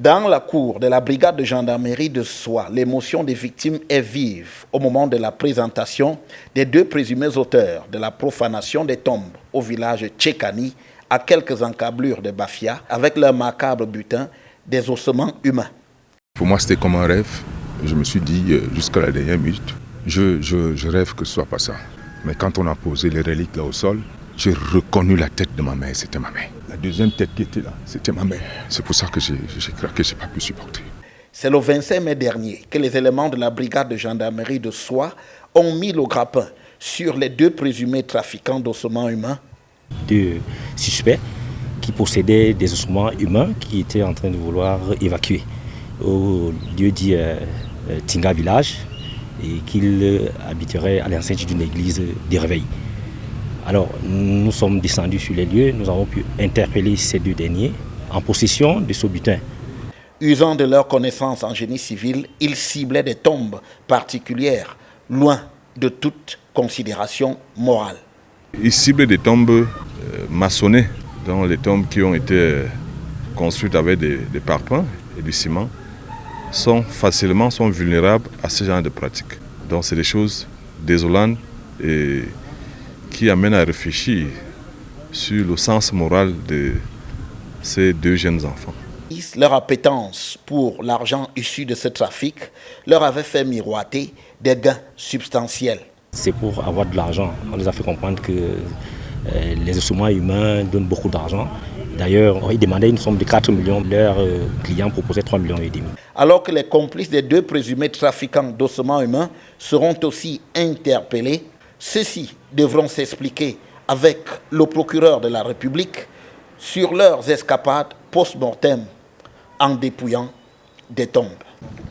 Dans la cour de la brigade de gendarmerie de Soie, l'émotion des victimes est vive au moment de la présentation des deux présumés auteurs de la profanation des tombes au village Tchekani, à quelques encablures de Bafia, avec leur macabre butin des ossements humains. Pour moi, c'était comme un rêve. Je me suis dit jusqu'à la dernière minute, je rêve que ce soit pas ça. Mais quand on a posé les reliques là au sol, j'ai reconnu la tête de ma mère, c'était ma mère. La deuxième tête qui était là, c'était ma mère. C'est pour ça que j'ai craqué, je n'ai pas pu supporter. C'est le 25 mai dernier que les éléments de la brigade de gendarmerie de Soie ont mis le grappin sur les deux présumés trafiquants d'ossements humains. Deux suspects qui possédaient des ossements humains qui étaient en train de vouloir évacuer au lieu dit Tinga Village et qu'ils habiteraient à l'enceinte d'une église des Réveils. Alors nous sommes descendus sur les lieux, nous avons pu interpeller ces deux derniers en possession de ce butin. Usant de leur connaissance en génie civil, ils ciblaient des tombes particulières, loin de toute considération morale. Ils ciblaient des tombes maçonnées, dans les tombes qui ont été construites avec des parpaings et du ciment, sont vulnérables à ce genre de pratiques. Donc c'est des choses désolantes et qui amènent à réfléchir sur le sens moral de ces deux jeunes enfants. Leur appétence pour l'argent issu de ce trafic leur avait fait miroiter des gains substantiels. C'est pour avoir de l'argent. On les a fait comprendre que les ossements humains donnent beaucoup d'argent. D'ailleurs, ils demandaient une somme de 4 millions. Leurs clients proposaient 3,5 millions. Alors que les complices des deux présumés trafiquants d'ossements humains seront aussi interpellés, ceux-ci devront s'expliquer avec le procureur de la République sur leurs escapades post-mortem en dépouillant des tombes.